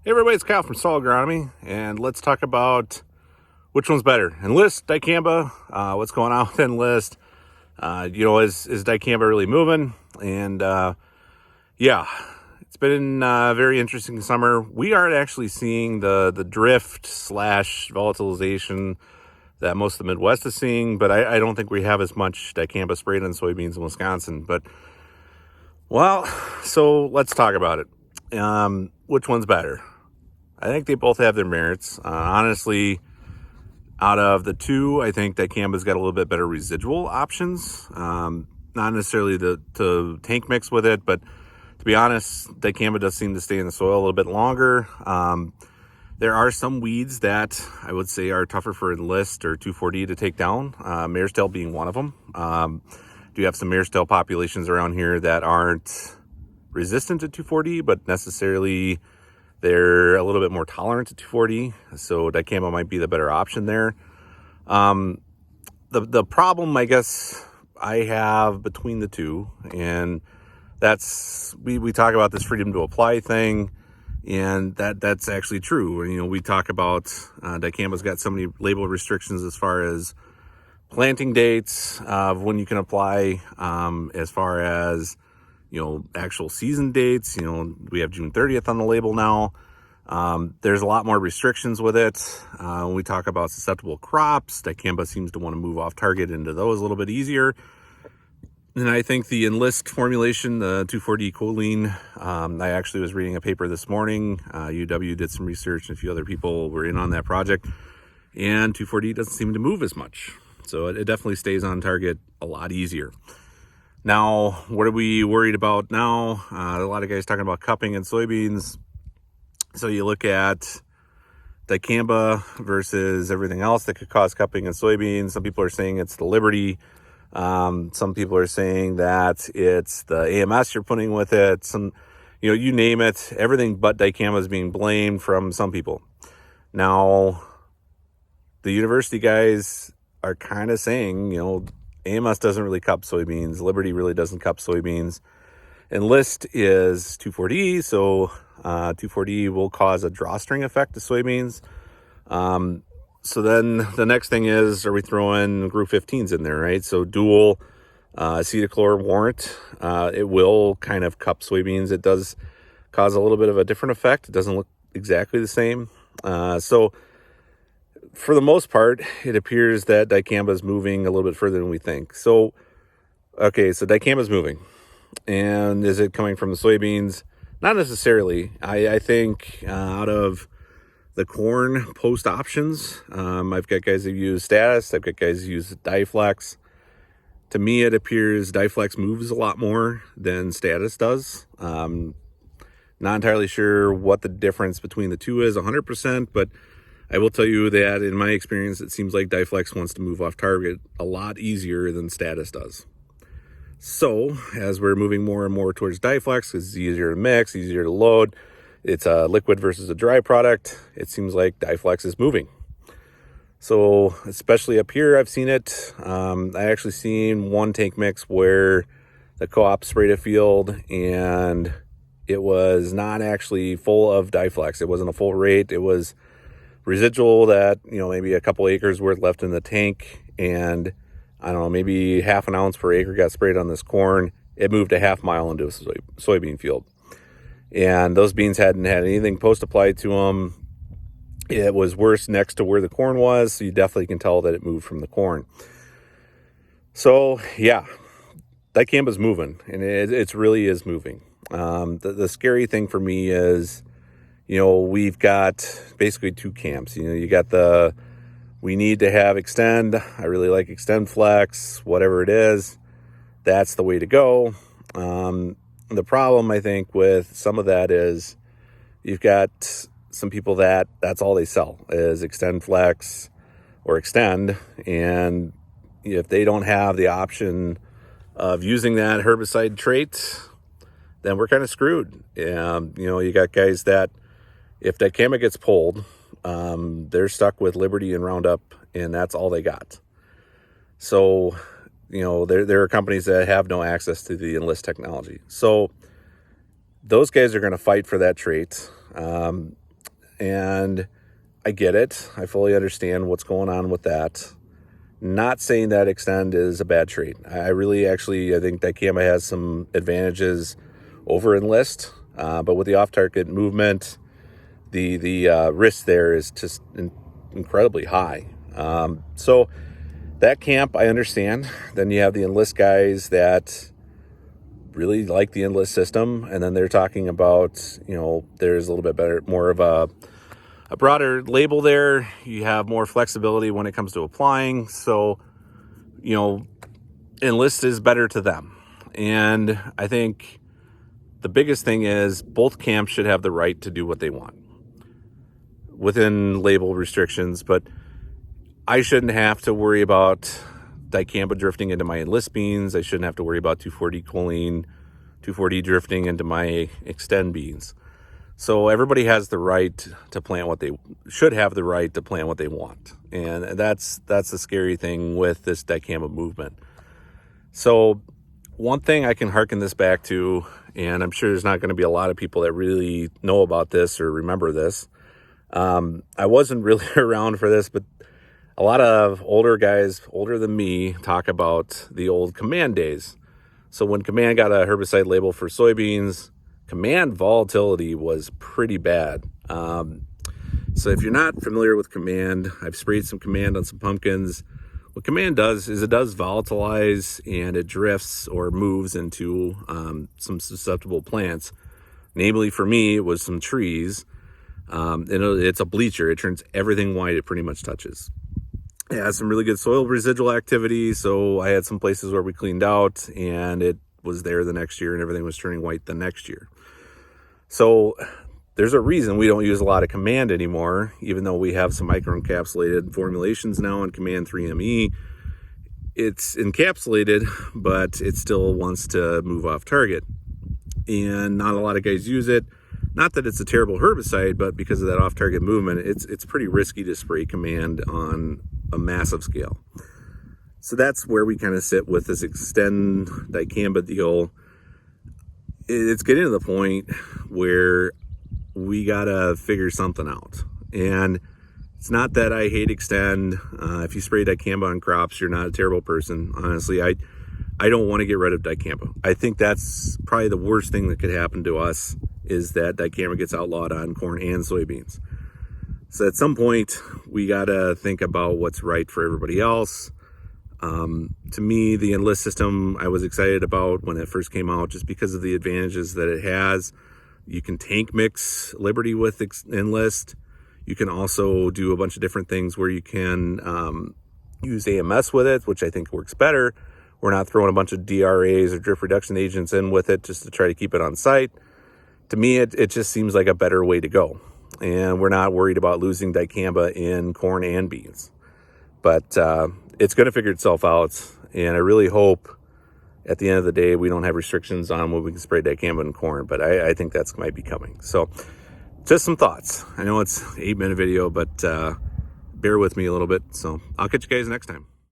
Hey everybody, it's Kyle from Soil Agronomy, and let's talk about which one's better, Enlist, dicamba, what's going on with Enlist, is dicamba really moving? And yeah, it's been a very interesting summer. We aren't actually seeing the drift slash volatilization that most of the Midwest is seeing, but I don't think we have as much dicamba sprayed on soybeans in Wisconsin. But, well, so let's talk about it. Which one's better? I think they both have their merits. Honestly, out of the two, I think dicamba's got a little bit better residual options. Not necessarily the tank mix with it, but to be honest, dicamba does seem to stay in the soil a little bit longer. There are some weeds that I would say are tougher for Enlist or 2,4-D to take down, mare's tail being one of them. Do have some mare's tail populations around here that aren't resistant to 2,4-D, but necessarily they're a little bit more tolerant to 2,4-D, so dicamba might be the better option there. The problem, I guess, I have between the two, and that's we talk about this freedom to apply thing, and that's actually true. You know, we talk about dicamba's got so many label restrictions as far as planting dates of when you can apply, as far as actual season dates. We have June 30th on the label now. There's a lot more restrictions with it. When we talk about susceptible crops, dicamba seems to want to move off target into those a little bit easier. And I think the Enlist formulation, the 2,4-D choline, I actually was reading a paper this morning. UW did some research and a few other people were in on that project. And 2,4-D doesn't seem to move as much. So it definitely stays on target a lot easier. Now, what are we worried about now? A lot of guys talking about cupping in soybeans. So you look at dicamba versus everything else that could cause cupping in soybeans. Some people are saying it's the Liberty. Some people are saying that it's the AMS you're putting with it. You name it, everything but dicamba is being blamed from some people. Now, the university guys are kind of saying, AMS doesn't really cup soybeans. Liberty really doesn't cup soybeans. Enlist is 2,4-D, so 2,4-D will cause a drawstring effect to soybeans. So then the next thing is, are we throwing group 15s in there, right? So dual acetochlor warrant, it will kind of cup soybeans. It does cause a little bit of a different effect. It doesn't look exactly the same. So for the most part, it appears that dicamba is moving a little bit further than we think. So dicamba is moving. And is it coming from the soybeans? Not necessarily. I think out of the corn post options, I've got guys that use Status. I've got guys who use Diflex. To me, it appears Diflex moves a lot more than Status does. Not entirely sure what the difference between the two is 100%, but I will tell you that in my experience, it seems like Diflex wants to move off target a lot easier than Status does. So as we're moving more and more towards Diflex, because it's easier to mix, easier to load, it's a liquid versus a dry product, it seems like Diflex is moving. So especially up here, I've seen it. I actually seen one tank mix where the co-op sprayed a field and it was not actually full of Diflex. It wasn't a full rate. It was residual that, maybe a couple acres worth left in the tank, and I don't know, maybe half an ounce per acre got sprayed on this corn. It moved a half mile into a soybean field. And those beans hadn't had anything post-applied to them. It was worse next to where the corn was, so you definitely can tell that it moved from the corn. So, yeah, dicamba's moving, and it really is moving. The scary thing for me is, we've got basically two camps. You got we need to have Xtend. I really like Xtend Flex, whatever it is. That's the way to go. The problem, I think, with some of that is you've got some people that's all they sell is Xtend Flex or Xtend. And if they don't have the option of using that herbicide trait, then we're kind of screwed. You got guys that if dicamba gets pulled, they're stuck with Liberty and Roundup, and that's all they got. So, there are companies that have no access to the Enlist technology. So those guys are going to fight for that trait. and I get it. I fully understand what's going on with that. Not saying that Xtend is a bad trait. I think dicamba has some advantages over Enlist, but with the off-target movement, the risk there is just incredibly high. So that camp, I understand. Then you have the Enlist guys that really like the Enlist system, and then they're talking about, there's a little bit better, more of a broader label there. You have more flexibility when it comes to applying. So, Enlist is better to them. And I think the biggest thing is both camps should have the right to do what they want within label restrictions, but I shouldn't have to worry about dicamba drifting into my Enlist beans. I shouldn't have to worry about 2,4-D choline, 2,4-D drifting into my Xtend beans. So everybody has the right to plant what they should have the right to plant what they want. And that's the scary thing with this dicamba movement. So one thing I can hearken this back to, and I'm sure there's not going to be a lot of people that really know about this or remember this. I wasn't really around for this, but a lot of older guys, older than me, talk about the old Command days. So when Command got a herbicide label for soybeans, Command volatility was pretty bad. So if you're not familiar with Command, I've sprayed some Command on some pumpkins. What Command does is it does volatilize, and it drifts or moves into some susceptible plants. Namely, for me, it was some trees. And it's a bleacher. It turns everything white it pretty much touches. It has some really good soil residual activity, so I had some places where we cleaned out, and it was there the next year, and everything was turning white the next year. So there's a reason we don't use a lot of Command anymore, even though we have some microencapsulated formulations now in Command 3ME. It's encapsulated, but it still wants to move off target. And not a lot of guys use it. Not that it's a terrible herbicide, but because of that off-target movement, it's pretty risky to spray Command on a massive scale. So that's where we kind of sit with this Xtend dicamba deal. It's getting to the point where we gotta figure something out. And it's not that I hate Xtend. If you spray dicamba on crops, you're not a terrible person. Honestly, I don't want to get rid of dicamba. I think that's probably the worst thing that could happen to us, is that dicamba gets outlawed on corn and soybeans. So at some point, we got to think about what's right for everybody else. To me, the Enlist system I was excited about when it first came out, just because of the advantages that it has. You can tank mix Liberty with Enlist. You can also do a bunch of different things where you can use AMS with it, which I think works better. We're not throwing a bunch of DRAs or drift reduction agents in with it just to try to keep it on site. To me, it just seems like a better way to go. And we're not worried about losing dicamba in corn and beans. But it's going to figure itself out. And I really hope at the end of the day we don't have restrictions on when we can spray dicamba in corn. But I think that's might be coming. So just some thoughts. I know it's an 8-minute video, but bear with me a little bit. So I'll catch you guys next time.